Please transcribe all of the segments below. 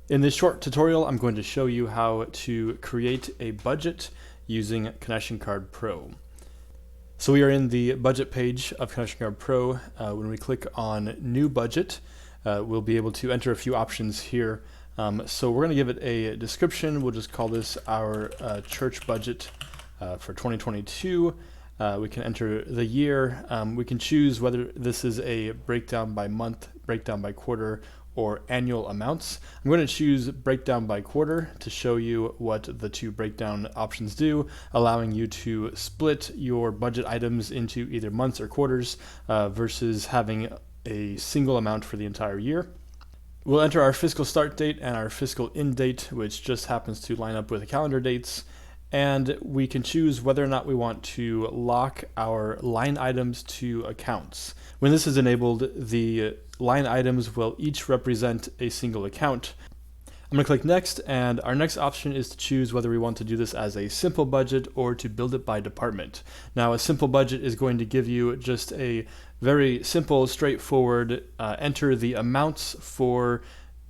In this short tutorial, I'm going to show you how to create a budget using Connection Card Pro. So we are in the budget page of Connection Card Pro. When we click on New Budget, we'll be able to enter a few options here. So we're going to give it a description. We'll just call this our church budget for 2022. We can enter the year. We can choose whether this is a breakdown by month, breakdown by quarter, or annual amounts. I'm going to choose breakdown by quarter to show you what the two breakdown options do, allowing you to split your budget items into either months or quarters versus having a single amount for the entire year. We'll enter our fiscal start date and our fiscal end date, which just happens to line up with the calendar dates. And we can choose whether or not we want to lock our line items to accounts. When this is enabled, the line items will each represent a single account. I'm going to click Next, and our next option is to choose whether we want to do this as a simple budget or to build it by department. Now, a simple budget is going to give you just a very simple, straightforward, enter the amounts for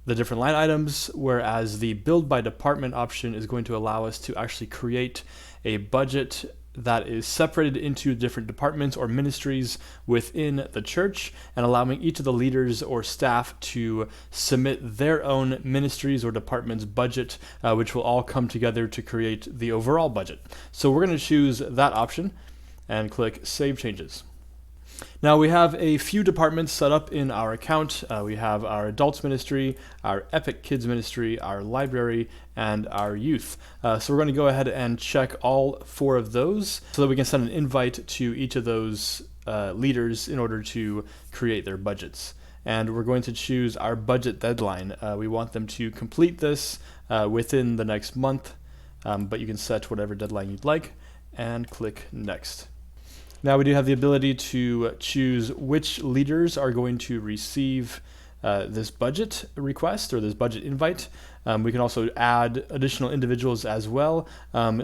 the different line items, whereas the build by department option is going to allow us to actually create a budget that is separated into different departments or ministries within the church, and allowing each of the leaders or staff to submit their own ministries or departments budget, which will all come together to create the overall budget. So we're going to choose that option and click Save Changes. Now we have a few departments set up in our account. We have our adults ministry, our Epic Kids ministry, our library, and our youth. So we're going to go ahead and check all four of those so that we can send an invite to each of those leaders in order to create their budgets. And we're going to choose our budget deadline. We want them to complete this within the next month, but you can set whatever deadline you'd like and click Next. Now we do have the ability to choose which leaders are going to receive this budget request or this budget invite. We can also add additional individuals as well.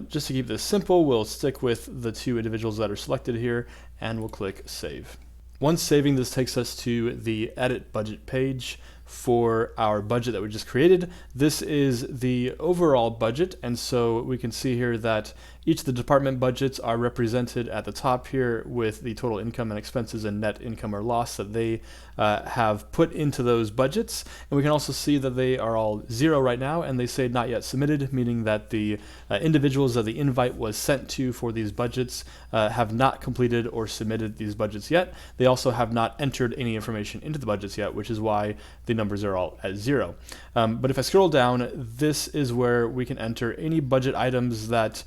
Just to keep this simple, we'll stick with the two individuals that are selected here, and we'll click Save. Once saving, this takes us to the Edit Budget page for our budget that we just created. This is the overall budget, and so we can see here that each of the department budgets are represented at the top here with the total income and expenses and net income or loss that they have put into those budgets. And we can also see that they are all zero right now, and they say not yet submitted, meaning that the individuals that the invite was sent to for these budgets have not completed or submitted these budgets yet. They also have not entered any information into the budgets yet, which is why the numbers are all at zero. But if I scroll down, this is where we can enter any budget items that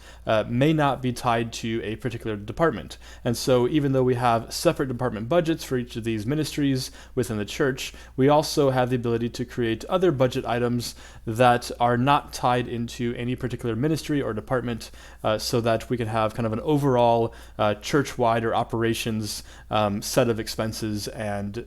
may not be tied to a particular department. And so even though we have separate department budgets for each of these ministries within the church, we also have the ability to create other budget items that are not tied into any particular ministry or department, so that we can have kind of an overall church-wide or operations set of expenses and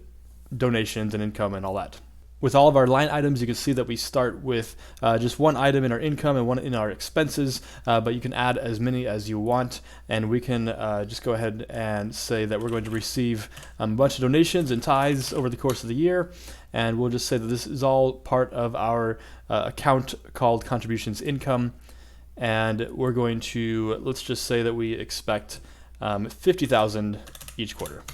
donations and income and all that. With all of our line items, you can see that we start with just one item in our income and one in our expenses, but you can add as many as you want, and we can just go ahead and say that we're going to receive a bunch of donations and tithes over the course of the year, and we'll just say that this is all part of our account called Contributions Income, and we're going to, let's just say that we expect $50,000 each quarter.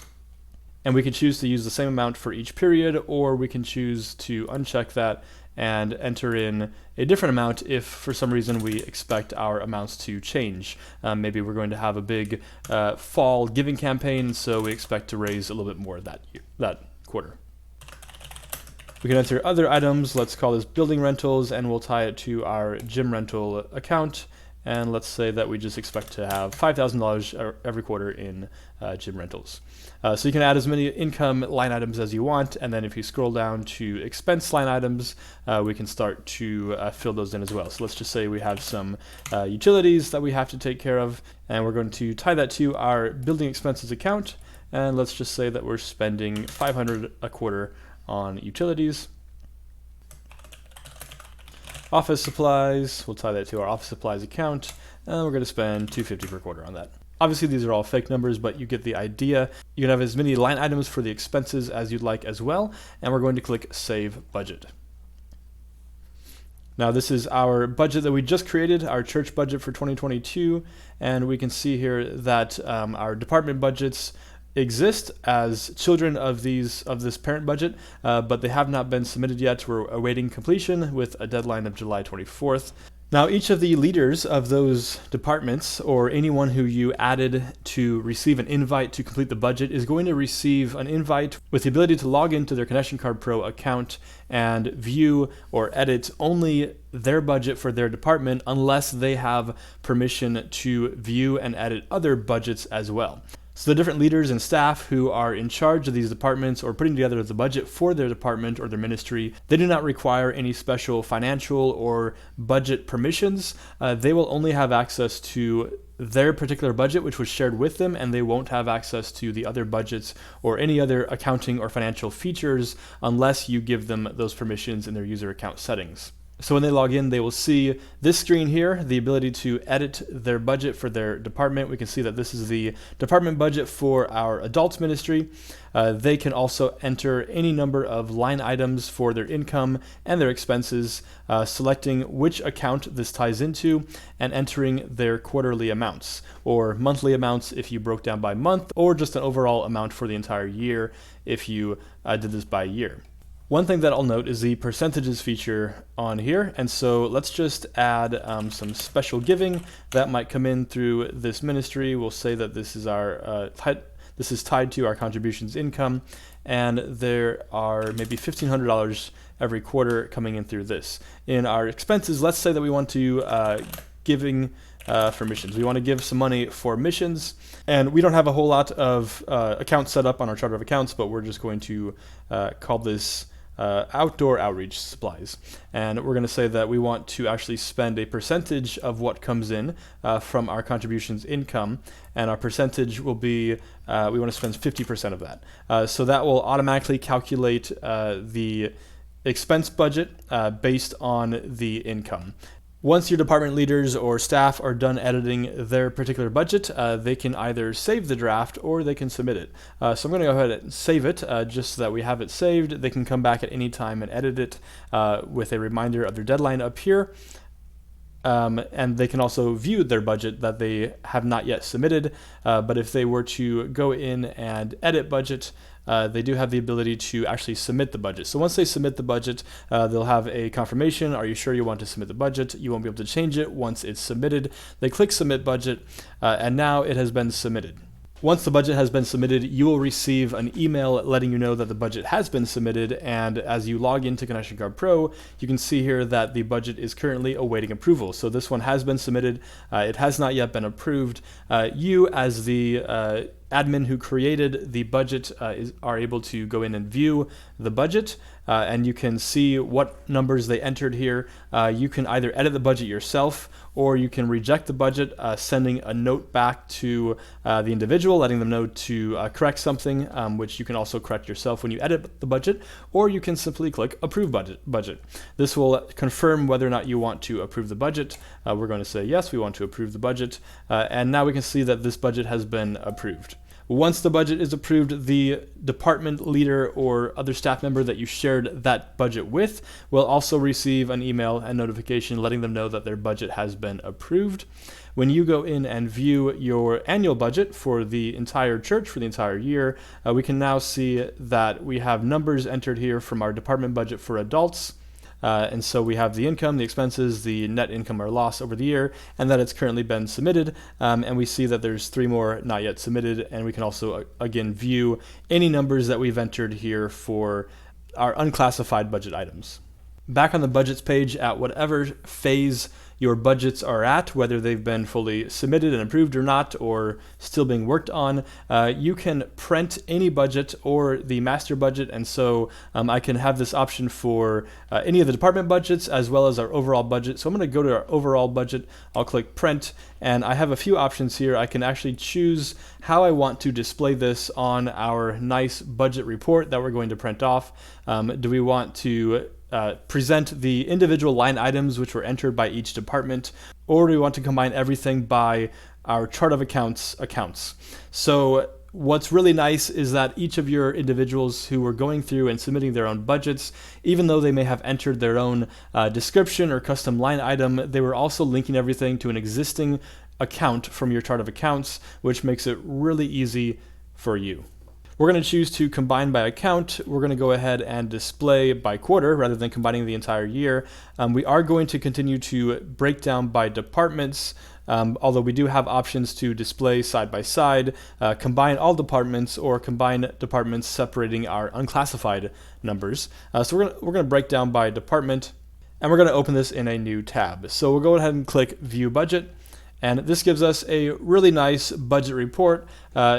And we can choose to use the same amount for each period, or we can choose to uncheck that and enter in a different amount if for some reason we expect our amounts to change. Maybe we're going to have a big fall giving campaign, so we expect to raise a little bit more that quarter. We can enter other items. Let's call this building rentals, and we'll tie it to our gym rental account. And let's say that we just expect to have $5,000 every quarter in gym rentals. So you can add as many income line items as you want, and then if you scroll down to expense line items, we can start to fill those in as well. So let's just say we have some utilities that we have to take care of, and we're going to tie that to our building expenses account, and let's just say that we're spending $500 a quarter on utilities. Office supplies, we'll tie that to our office supplies account, and we're going to spend $250 per quarter on that. Obviously, these are all fake numbers, but you get the idea. You can have as many line items for the expenses as you'd like as well, and we're going to click Save Budget. Now this is our budget that we just created, our church budget for 2022, and we can see here that our department budgets exist as children of this parent budget, but they have not been submitted yet. We're awaiting completion with a deadline of July 24th. Now, each of the leaders of those departments, or anyone who you added to receive an invite to complete the budget, is going to receive an invite with the ability to log into their Connection Card Pro account and view or edit only their budget for their department unless they have permission to view and edit other budgets as well. So the different leaders and staff who are in charge of these departments or putting together the budget for their department or their ministry, they do not require any special financial or budget permissions. They will only have access to their particular budget, which was shared with them, and they won't have access to the other budgets or any other accounting or financial features unless you give them those permissions in their user account settings. So when they log in, they will see this screen here, the ability to edit their budget for their department. We can see that this is the department budget for our adults ministry. They can also enter any number of line items for their income and their expenses, selecting which account this ties into and entering their quarterly amounts or monthly amounts if you broke down by month, or just an overall amount for the entire year if you did this by year. One thing that I'll note is the percentages feature on here, and so let's just add some special giving that might come in through this ministry. We'll say that this is our this is tied to our contributions income, and there are maybe $1,500 every quarter coming in through this. In our expenses, let's say that we want to giving for missions. We want to give some money for missions, and we don't have a whole lot of accounts set up on our chart of accounts, but we're just going to call this outdoor outreach supplies, and we're going to say that we want to actually spend a percentage of what comes in from our contributions income, and our percentage will be we want to spend 50% of that. So that will automatically calculate the expense budget based on the income. Once your department leaders or staff are done editing their particular budget, they can either save the draft or they can submit it. So I'm going to go ahead and save it just so that we have it saved. They can come back at any time and edit it with a reminder of their deadline up here. And they can also view their budget that they have not yet submitted. But if they were to go in and edit budget, they do have the ability to actually submit the budget. So once they submit the budget, they'll have a confirmation. Are you sure you want to submit the budget? You won't be able to change it once it's submitted. They click submit budget, and now it has been submitted. Once the budget has been submitted, you will receive an email letting you know that the budget has been submitted, and as you log into Connection Card Pro, you can see here that the budget is currently awaiting approval. So this one has been submitted. It has not yet been approved. You, as the admin who created the budget, are able to go in and view the budget, and you can see what numbers they entered here. You can either edit the budget yourself, or you can reject the budget, sending a note back to the individual, letting them know to correct something, which you can also correct yourself when you edit the budget, or you can simply click approve budget. This will confirm whether or not you want to approve the budget. We're going to say yes, we want to approve the budget, and now we can see that this budget has been approved. Once the budget is approved, the department leader or other staff member that you shared that budget with will also receive an email and notification letting them know that their budget has been approved. When you go in and view your annual budget for the entire church for the entire year, we can now see that we have numbers entered here from our department budget for adults. And so we have the income, the expenses, the net income or loss over the year, and that it's currently been submitted. And we see that there's 3 more not yet submitted. And we can also, again, view any numbers that we've entered here for our unclassified budget items. Back on the budgets page, at whatever phase your budgets are at, whether they've been fully submitted and approved or not, or still being worked on, you can print any budget or the master budget. And so I can have this option for any of the department budgets as well as our overall budget. So I'm going to go to our overall budget. I'll click print, and I have a few options here. I can actually choose how I want to display this on our nice budget report that we're going to print off. Do we want to present the individual line items which were entered by each department, or do we want to combine everything by our chart of accounts? So What's really nice is that each of your individuals who were going through and submitting their own budgets, even though they may have entered their own description or custom line item, they were also linking everything to an existing account from your chart of accounts, which makes it really easy for you. We're going to choose to combine by account. We're going to go ahead and display by quarter rather than combining the entire year. We are going to continue to break down by departments, although we do have options to display side by side, combine all departments, or combine departments separating our unclassified numbers. So we're going to break down by department, and we're going to open this in a new tab. So we'll go ahead and click View Budget, and this gives us a really nice budget report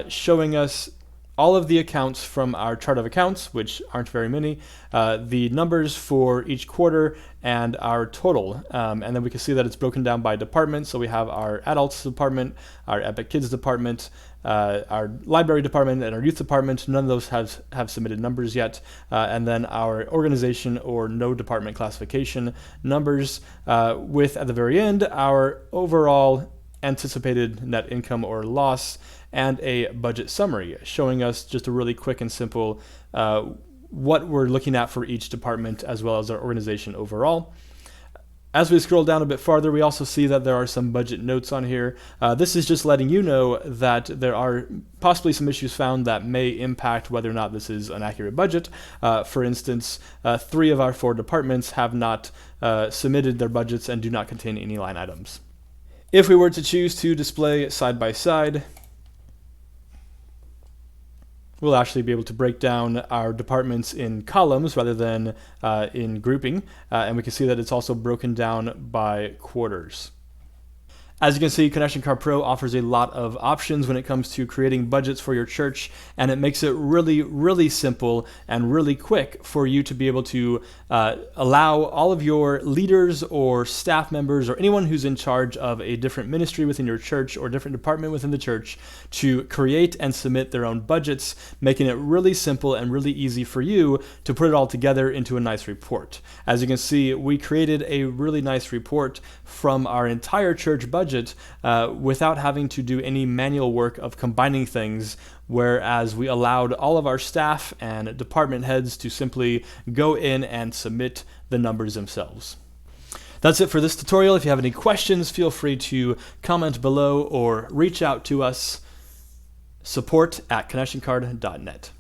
showing us all of the accounts from our chart of accounts, which aren't very many, the numbers for each quarter, and our total. And then we can see that it's broken down by department. So we have our adults department, our Epic Kids department, our library department, and our youth department. None of those have submitted numbers yet. And then our organization or no department classification numbers, with at the very end our overall anticipated net income or loss, and a budget summary showing us just a really quick and simple what we're looking at for each department as well as our organization overall. As we scroll down a bit farther, we also see that there are some budget notes on here. This is just letting you know that there are possibly some issues found that may impact whether or not this is an accurate budget. For instance, 3 of our 4 departments have not submitted their budgets and do not contain any line items. If we were to choose to display side by side, we'll actually be able to break down our departments in columns rather than in grouping, and we can see that it's also broken down by quarters. As you can see, Connection Card Pro offers a lot of options when it comes to creating budgets for your church, and it makes it really, really simple and really quick for you to be able to allow all of your leaders or staff members or anyone who's in charge of a different ministry within your church or different department within the church to create and submit their own budgets, making it really simple and really easy for you to put it all together into a nice report. As you can see, we created a really nice report from our entire church budget without having to do any manual work of combining things, whereas we allowed all of our staff and department heads to simply go in and submit the numbers themselves. That's it for this tutorial. If you have any questions, feel free to comment below or reach out to us. Support@connectioncard.net.